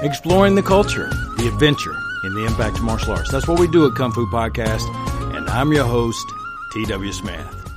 exploring the culture, the adventure, and the impact of martial arts. That's what we do at Kung Fu Podcast, and I'm your host, T.W. Smith.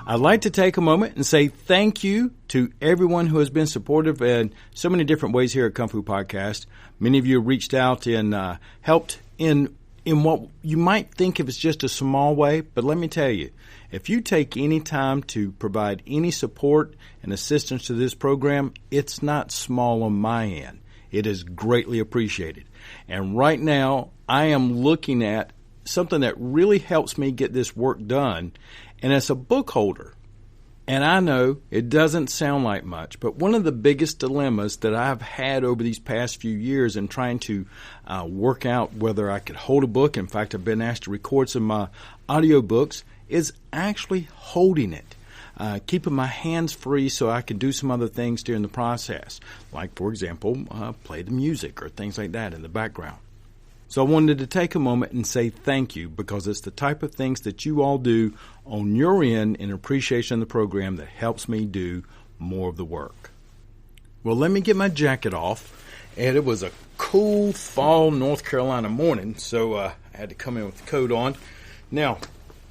I'd like to take a moment and say thank you to everyone who has been supportive in so many different ways here at Kung Fu Podcast. Many of you reached out and helped in what you might think of as just a small way, but let me tell you, if you take any time to provide any support and assistance to this program, it's not small on my end. It is greatly appreciated. And right now, I am looking at something that really helps me get this work done, and it's a book holder. And I know it doesn't sound like much, but one of the biggest dilemmas that I've had over these past few years in trying to work out whether I could hold a book, in fact, I've been asked to record some audiobooks, is actually holding it, keeping my hands free so I can do some other things during the process, like, for example, play the music or things like that in the background. So I wanted to take a moment and say thank you, because it's the type of things that you all do on your end in appreciation of the program that helps me do more of the work. Well, let me get my jacket off. And it was a cool fall North Carolina morning, so I had to come in with the coat on. Now,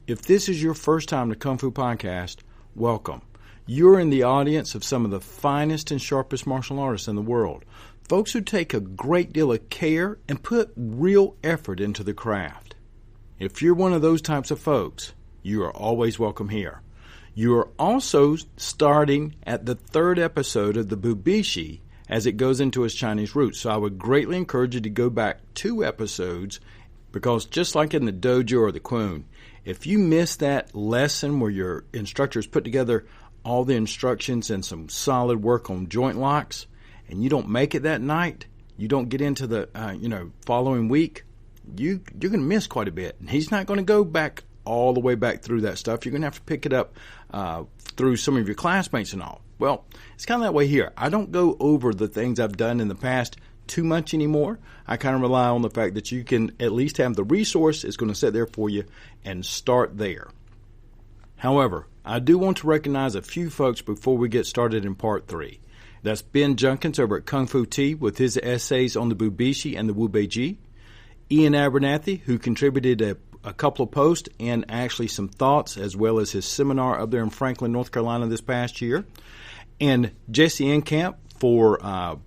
if this is your first time to Kung Fu Podcast, welcome. You're in the audience of some of the finest and sharpest martial artists in the world. Folks who take a great deal of care and put real effort into the craft. If you're one of those types of folks, you are always welcome here. You are also starting at the third episode of the Bubishi as it goes into its Chinese roots. So I would greatly encourage you to go back 2 episodes, because just like in the dojo or the Kwoon, if you miss that lesson where your instructors put together all the instructions and some solid work on joint locks, and you don't make it that night, you don't get into the following week, you're going to miss quite a bit. And he's not going to go back all the way back through that stuff. You're going to have to pick it up through some of your classmates and all. Well, it's kind of that way here. I don't go over the things I've done in the past too much anymore. I kind of rely on the fact that you can at least have the resource. It's going to sit there for you and start there. However, I do want to recognize a few folks before we get started in part 3. That's Ben Junkins over at Kung Fu Tea with his essays on the Bubishi and the Wubeiji. Ian Abernathy, who contributed a couple of posts and actually some thoughts, as well as his seminar up there in Franklin, North Carolina this past year. And Jesse Enkamp for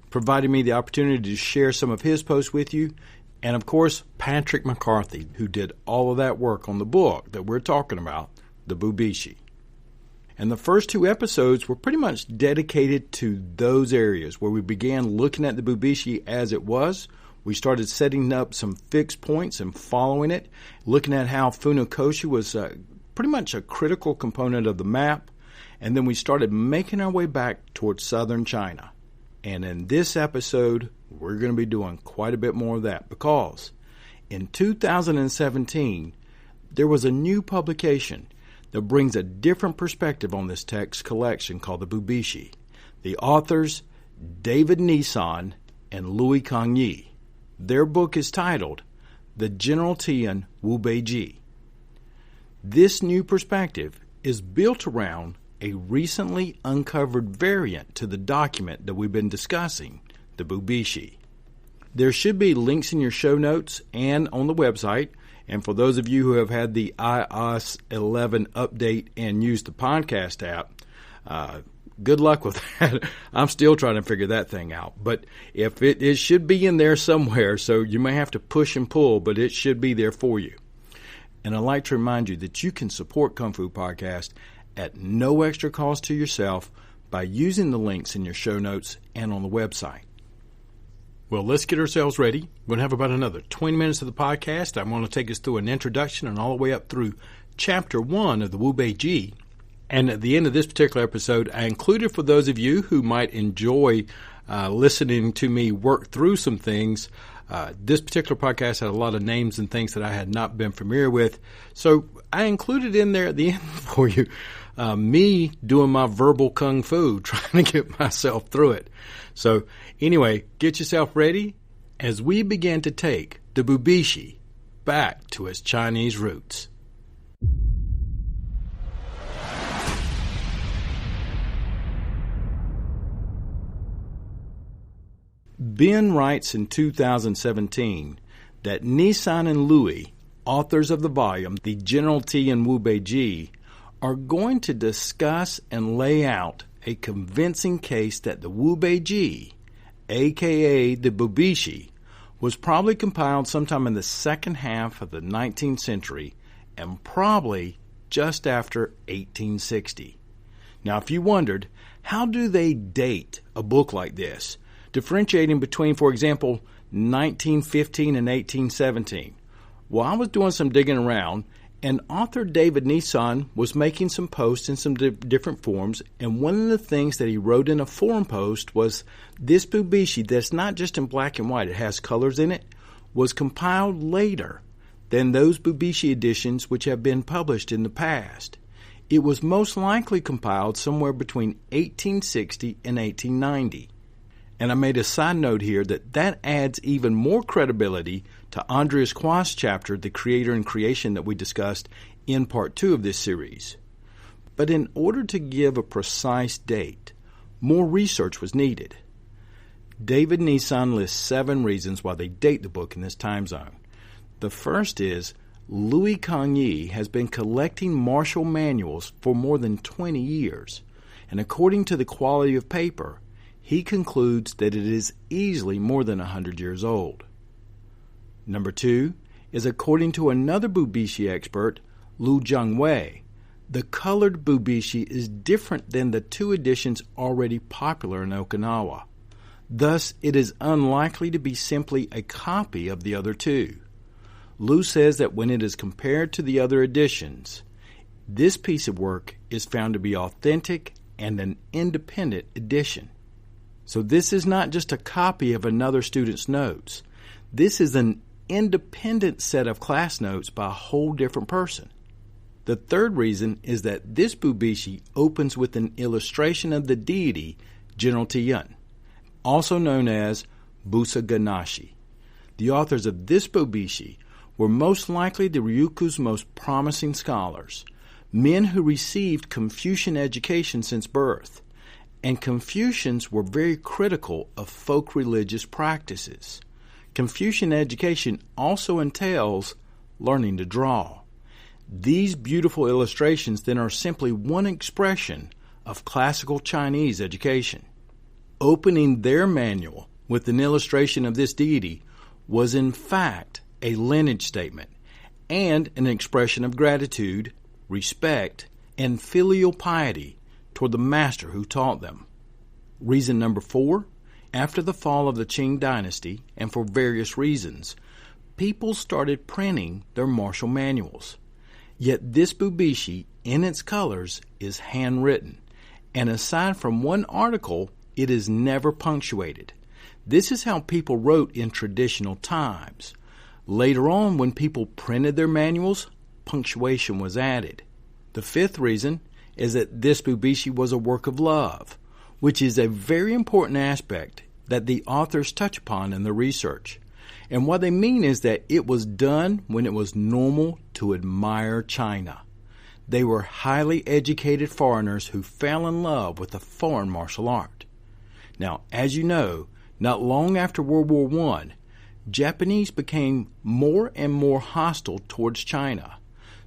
providing me the opportunity to share some of his posts with you. And, of course, Patrick McCarthy, who did all of that work on the book that we're talking about, the Bubishi. And the first 2 episodes were pretty much dedicated to those areas where we began looking at the Bubishi as it was. We started setting up some fixed points and following it, looking at how Funakoshi was pretty much a critical component of the map. And then we started making our way back towards southern China. And in this episode, we're going to be doing quite a bit more of that, because in 2017, there was a new publication that brings a different perspective on this text collection called the Bubishi. The authors, David Nissan and Louis Kangyi. Their book is titled The General Tian Wubeiji. This new perspective is built around a recently uncovered variant to the document that we've been discussing, the Bubishi. There should be links in your show notes and on the website. And for those of you who have had the iOS 11 update and used the podcast app, good luck with that. I'm still trying to figure that thing out. But if it should be in there somewhere, so you may have to push and pull, but it should be there for you. And I'd like to remind you that you can support Kung Fu Podcast at no extra cost to yourself by using the links in your show notes and on the website. Well, let's get ourselves ready. We're going to have about another 20 minutes of the podcast. I'm going to take us through an introduction and all the way up through Chapter 1 of the Wubeiji. And at the end of this particular episode, I included, for those of you who might enjoy listening to me work through some things, this particular podcast had a lot of names and things that I had not been familiar with. So I included in there at the end for you me doing my verbal kung fu, trying to get myself through it. So anyway, get yourself ready as we begin to take the Bubishi back to its Chinese roots. Ben writes in 2017 that Nissan and Louis, authors of the volume The General T and Bubishi, are going to discuss and lay out a convincing case that the Bubishi, aka the Bubishi, was probably compiled sometime in the second half of the 19th century and probably just after 1860. Now, if you wondered, how do they date a book like this, differentiating between, for example, 1915 and 1817? Well, I was doing some digging around, and author David Nissan was making some posts in some different forums, and one of the things that he wrote in a forum post was this Bubishi that's not just in black and white, it has colors in it, was compiled later than those Bubishi editions which have been published in the past. It was most likely compiled somewhere between 1860 and 1890. And I made a side note here that adds even more credibility to Andreas Quast's chapter, The Creator and Creation, that we discussed in part 2 of this series. But in order to give a precise date, more research was needed. David Nissan lists 7 reasons why they date the book in this time zone. The first is Louis Cagny has been collecting martial manuals for more than 20 years, and according to the quality of paper, he concludes that it is easily more than 100 years old. Number 2 is, according to another Bubishi expert, Lu Jiangwei, the colored Bubishi is different than the 2 editions already popular in Okinawa. Thus, it is unlikely to be simply a copy of the other 2. Lu says that when it is compared to the other editions, this piece of work is found to be authentic and an independent edition. So this is not just a copy of another student's notes. This is an independent set of class notes by a whole different person. The third reason is that this Bubishi opens with an illustration of the deity General Tiyun, also known as Busaganashi. The authors of this Bubishi were most likely the Ryuku's most promising scholars, men who received Confucian education since birth, and Confucians were very critical of folk religious practices. Confucian education also entails learning to draw. These beautiful illustrations then are simply one expression of classical Chinese education. Opening their manual with an illustration of this deity was in fact a lineage statement and an expression of gratitude, respect, and filial piety toward the master who taught them. Reason number 4, after the fall of the Qing dynasty, and for various reasons, people started printing their martial manuals. Yet this Bubishi, in its colors, is handwritten, and aside from one article, it is never punctuated. This is how people wrote in traditional times. Later on, when people printed their manuals, punctuation was added. The 5th reason is that this Bubishi was a work of love, which is a very important aspect that the authors touch upon in their research. And what they mean is that it was done when it was normal to admire China. They were highly educated foreigners who fell in love with the foreign martial art. Now, as you know, not long after World War I, Japanese became more and more hostile towards China,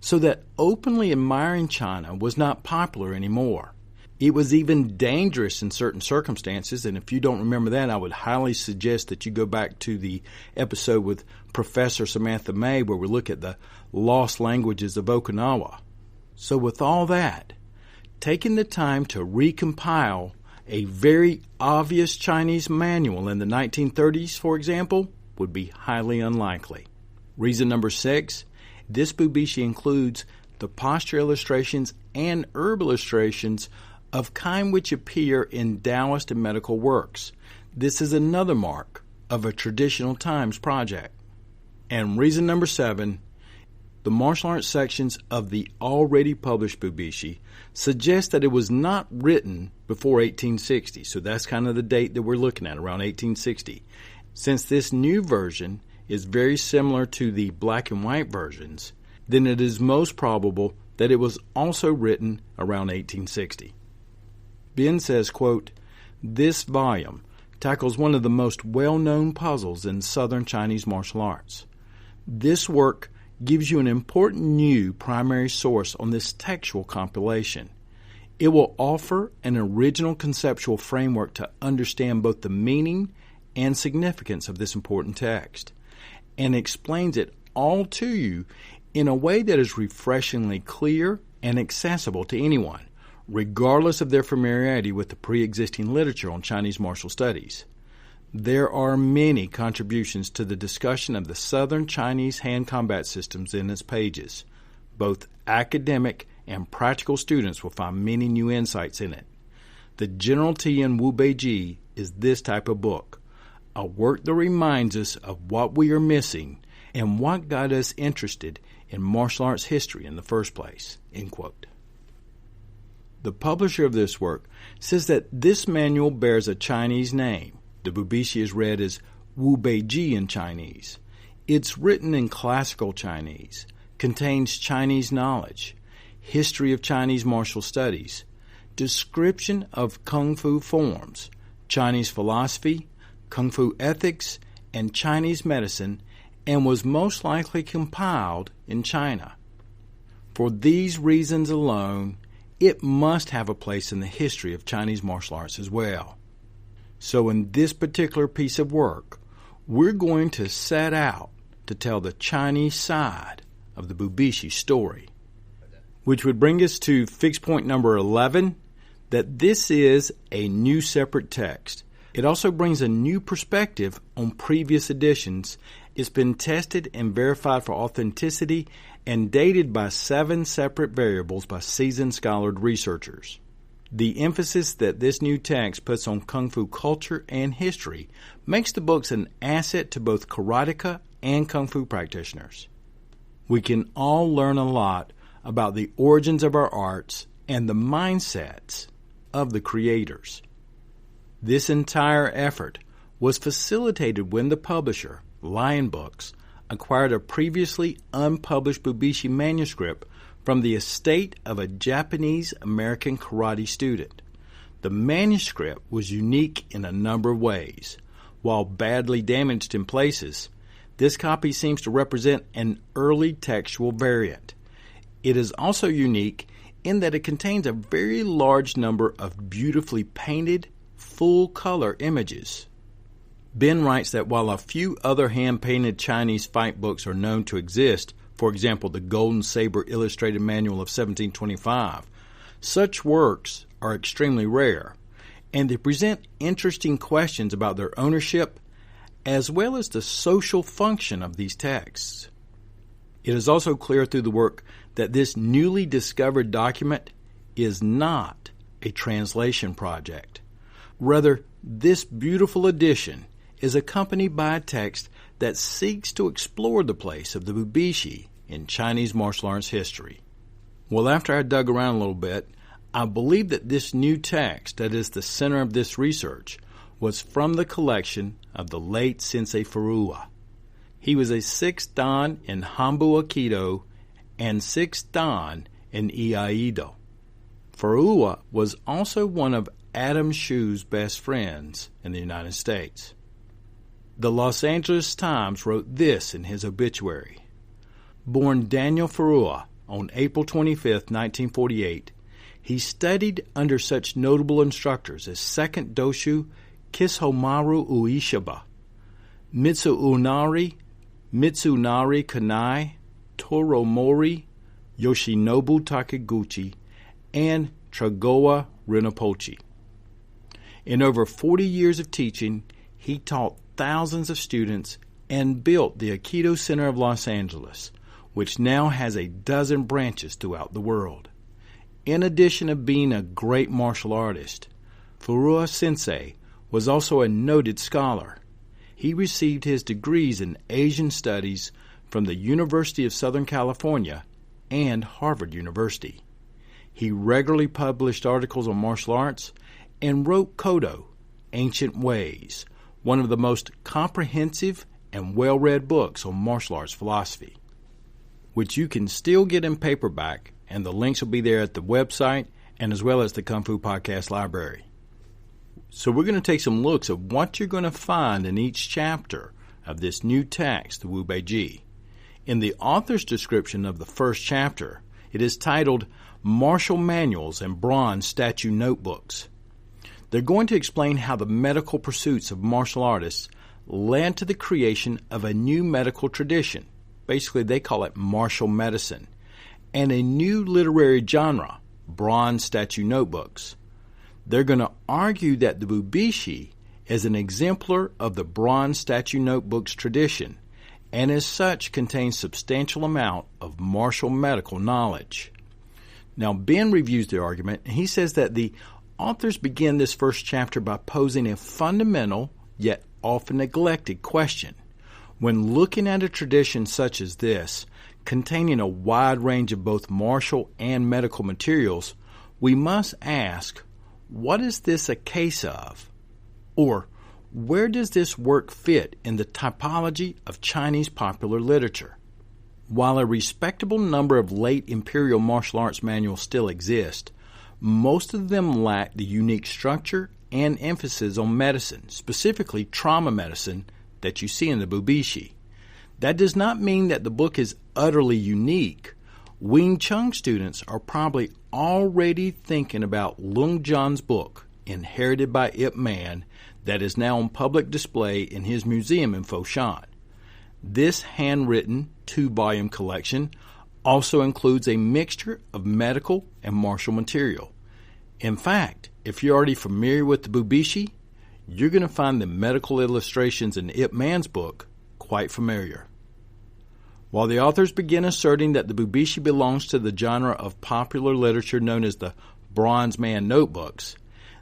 so that openly admiring China was not popular anymore. It was even dangerous in certain circumstances, and if you don't remember that, I would highly suggest that you go back to the episode with Professor Samantha May where we look at the lost languages of Okinawa. So with all that, taking the time to recompile a very obvious Chinese manual in the 1930s, for example, would be highly unlikely. Reason number 6, this Bubishi includes the posture illustrations and herb illustrations of kind which appear in Taoist and medical works. This is another mark of a traditional times project. And reason number 7, the martial arts sections of the already published Bubishi suggest that it was not written before 1860, so that's kind of the date that we're looking at, around 1860. Since this new version is very similar to the black and white versions, then it is most probable that it was also written around 1860. Ben says, quote, "This volume tackles one of the most well-known puzzles in Southern Chinese martial arts. This work gives you an important new primary source on this textual compilation. It will offer an original conceptual framework to understand both the meaning and significance of this important text, and explains it all to you in a way that is refreshingly clear and accessible to anyone, regardless of their familiarity with the pre-existing literature on Chinese martial studies. There are many contributions to the discussion of the Southern Chinese hand combat systems in its pages. Both academic and practical students will find many new insights in it. The General T in Bubishi is this type of book, a work that reminds us of what we are missing and what got us interested in martial arts history in the first place." End quote. The publisher of this work says that this manual bears a Chinese name. The Bubishi is read as Bubishi in Chinese. It's written in classical Chinese, contains Chinese knowledge, history of Chinese martial studies, description of Kung Fu forms, Chinese philosophy, Kung Fu ethics, and Chinese medicine, and was most likely compiled in China. For these reasons alone, it must have a place in the history of Chinese martial arts as well. So in this particular piece of work, we're going to set out to tell the Chinese side of the Bubishi story, which would bring us to fixed point number 11, that this is a new separate text. It also brings a new perspective on previous editions. It's been tested and verified for authenticity and dated by 7 separate variables by seasoned scholared researchers. The emphasis that this new text puts on Kung Fu culture and history makes the books an asset to both karateka and Kung Fu practitioners. We can all learn a lot about the origins of our arts and the mindsets of the creators. This entire effort was facilitated when the publisher, Lion Books, acquired a previously unpublished Bubishi manuscript from the estate of a Japanese-American karate student. The manuscript was unique in a number of ways. While badly damaged in places, this copy seems to represent an early textual variant. It is also unique in that it contains a very large number of beautifully painted, full-color images. Ben writes that while a few other hand-painted Chinese fight books are known to exist, for example, the Golden Saber Illustrated Manual of 1725, such works are extremely rare, and they present interesting questions about their ownership as well as the social function of these texts. It is also clear through the work that this newly discovered document is not a translation project. Rather, this beautiful edition is accompanied by a text that seeks to explore the place of the Bubishi in Chinese martial arts history. Well, after I dug around a little bit, I believe that this new text that is the center of this research was from the collection of the late Sensei Furuya. He was a 6th Dan in Hanbu Aikido and 6th Dan in Iaido. Furuya was also one of Adam Shu's best friends in the United States. The Los Angeles Times wrote this in his obituary: born Daniel Furuya on April 25, 1948, he studied under such notable instructors as Second Doshu Kishomaru Ueshiba, Mitsunari Kanai, Toromori Yoshinobu Takiguchi, and Tragoa Rinpoche. In over 40 years of teaching, he taught thousands of students and built the Aikido Center of Los Angeles, which now has a dozen branches throughout the world. In addition to being a great martial artist, Furuya Sensei was also a noted scholar. He received his degrees in Asian Studies from the University of Southern California and Harvard University. He regularly published articles on martial arts and wrote Kodo, Ancient Ways, one of the most comprehensive and well-read books on martial arts philosophy, which you can still get in paperback, and the links will be there at the website and as well as the Kung Fu Podcast Library. So we're going to take some looks at what you're going to find in each chapter of this new text, the Bubishi. In the author's description of the first chapter, it is titled Martial Manuals and Bronze Statue Notebooks. They're going to explain how the medical pursuits of martial artists led to the creation of a new medical tradition. Basically, they call it martial medicine, and a new literary genre, bronze statue notebooks. They're going to argue that the Bubishi is an exemplar of the bronze statue notebooks tradition, and as such contains substantial amount of martial medical knowledge. Now, Ben reviews the argument, and he says that the authors begin this first chapter by posing a fundamental, yet often neglected question. When looking at a tradition such as this, containing a wide range of both martial and medical materials, we must ask, what is this a case of? Or, where does this work fit in the typology of Chinese popular literature? While a respectable number of late imperial martial arts manuals still exist, most of them lack the unique structure and emphasis on medicine, specifically trauma medicine, that you see in the Bubishi. That does not mean that the book is utterly unique. Wing Chun students are probably already thinking about Lung Zhan's book, Inherited by Ip Man, that is now on public display in his museum in Foshan. This handwritten 2-volume collection also includes a mixture of medical and martial material. In fact, if you're already familiar with the Bubishi, you're going to find the medical illustrations in Ip Man's book quite familiar. While the authors begin asserting that the Bubishi belongs to the genre of popular literature known as the Bronze Man notebooks,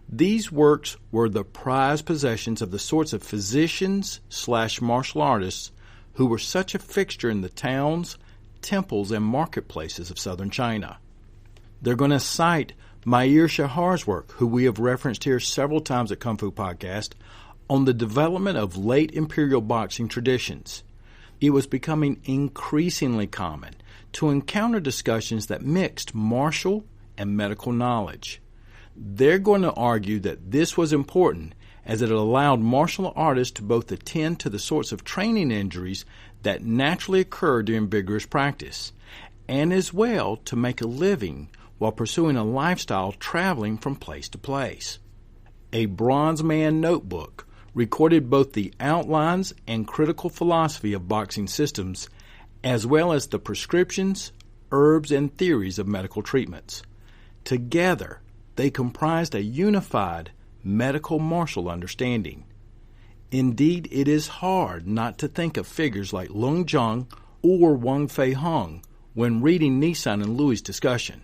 these works were the prized possessions of the sorts of physicians/martial artists who were such a fixture in the towns, temples, and marketplaces of southern China. They're going to cite Meir Shahar's work, who we have referenced here several times at Kung Fu Podcast, on the development of late imperial boxing traditions. It was becoming increasingly common to encounter discussions that mixed martial and medical knowledge. They're going to argue that this was important as it allowed martial artists to both attend to the sorts of training injuries that naturally occur during vigorous practice, and as well to make a living while pursuing a lifestyle traveling from place to place. A Bronze Man notebook recorded both the outlines and critical philosophy of boxing systems, as well as the prescriptions, herbs, and theories of medical treatments. Together, they comprised a unified medical martial understanding. Indeed, it is hard not to think of figures like Lung Zhang or Wang Fei Hong when reading Nissan and Louis' discussion.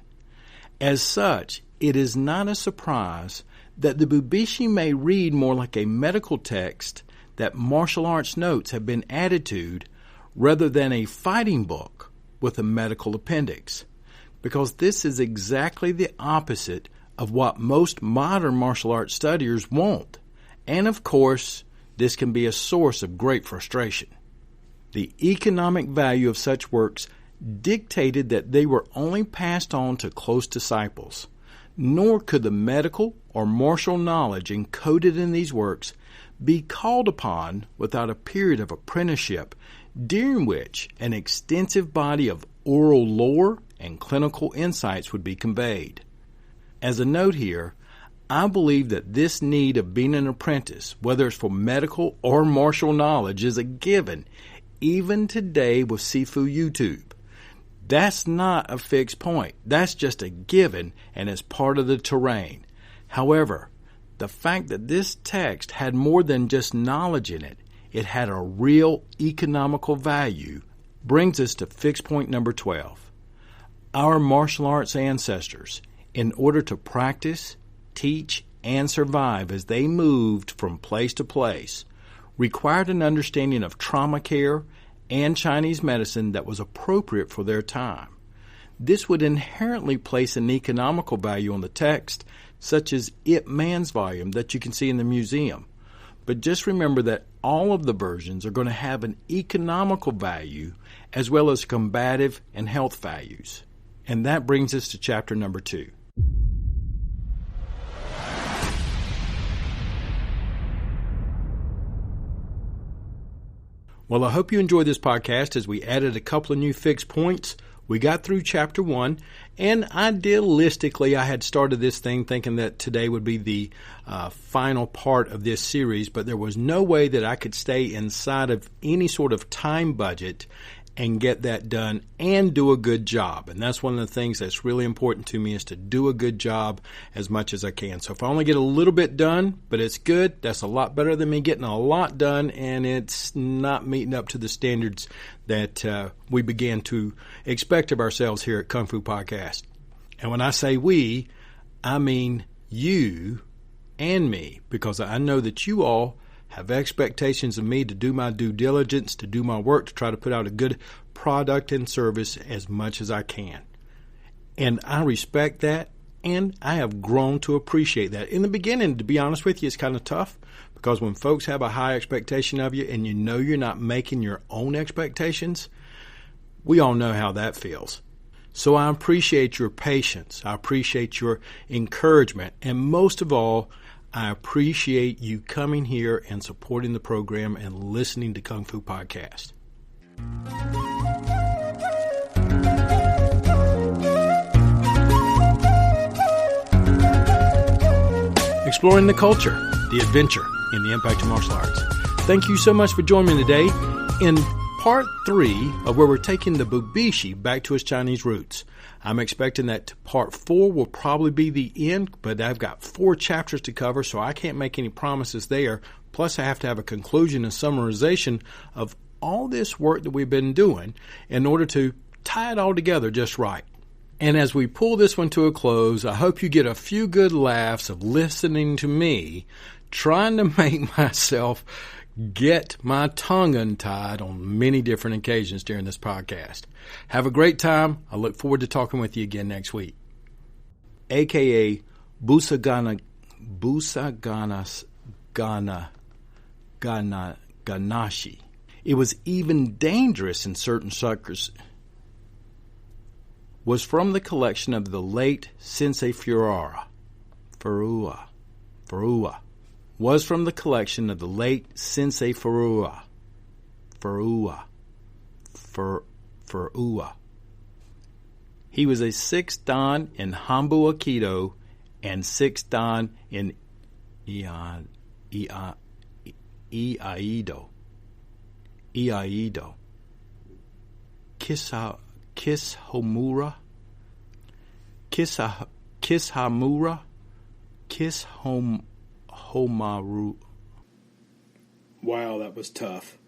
As such, it is not a surprise that the Bubishi may read more like a medical text that martial arts notes have been added to rather than a fighting book with a medical appendix, because this is exactly the opposite of what most modern martial arts studiers want, and of course, this can be a source of great frustration. The economic value of such works dictated that they were only passed on to close disciples, nor could the medical or martial knowledge encoded in these works be called upon without a period of apprenticeship during which an extensive body of oral lore and clinical insights would be conveyed. As a note here, I believe that this need of being an apprentice, whether it's for medical or martial knowledge, is a given, even today with Sifu YouTube. That's not a fixed point. That's just a given, and it's part of the terrain. However, the fact that this text had more than just knowledge in it, it had a real economical value, brings us to fixed point number 12. Our martial arts ancestors, in order to practice, teach, and survive as they moved from place to place, required an understanding of trauma care and Chinese medicine that was appropriate for their time. This would inherently place an economical value on the text, such as Ip Man's volume that you can see in the museum. But just remember that all of the versions are going to have an economical value as well as combative and health values. And that brings us to chapter number 2. Well, I hope you enjoyed this podcast as we added a couple of new fixed points. We got through chapter 1, and idealistically, I had started this thing thinking that today would be the final part of this series, but there was no way that I could stay inside of any sort of time budget and get that done and do a good job. And that's one of the things that's really important to me, is to do a good job as much as I can. So if I only get a little bit done, but it's good, that's a lot better than me getting a lot done and it's not meeting up to the standards that we began to expect of ourselves here at Kung Fu Podcast. And when I say we, I mean you and me, because I know that you all have expectations of me to do my due diligence, to do my work, to try to put out a good product and service as much as I can. And I respect that, and I have grown to appreciate that. In the beginning, to be honest with you, it's kind of tough, because when folks have a high expectation of you and you know you're not making your own expectations, we all know how that feels. So I appreciate your patience. I appreciate your encouragement. And most of all, I appreciate you coming here and supporting the program and listening to Kung Fu Podcast. Exploring the culture, the adventure in the impact of martial arts. Thank you so much for joining me today in part 3 of where we're taking the Bubishi back to its Chinese roots. I'm expecting that part 4 will probably be the end, but I've got 4 chapters to cover, so I can't make any promises there. Plus, I have to have a conclusion and summarization of all this work that we've been doing in order to tie it all together just right. And as we pull this one to a close, I hope you get a few good laughs of listening to me trying to make myself get my tongue untied on many different occasions during this podcast. Have a great time. I look forward to talking with you again next week. AKA Ganashi. It was even dangerous in certain suckers. Was from the collection of the late Sensei Furua. Was from the collection of the late Sensei Furua. He was a 6th Dan in Hanbu Aikido and 6th Dan in Iaido. Homaru. Wow, that was tough.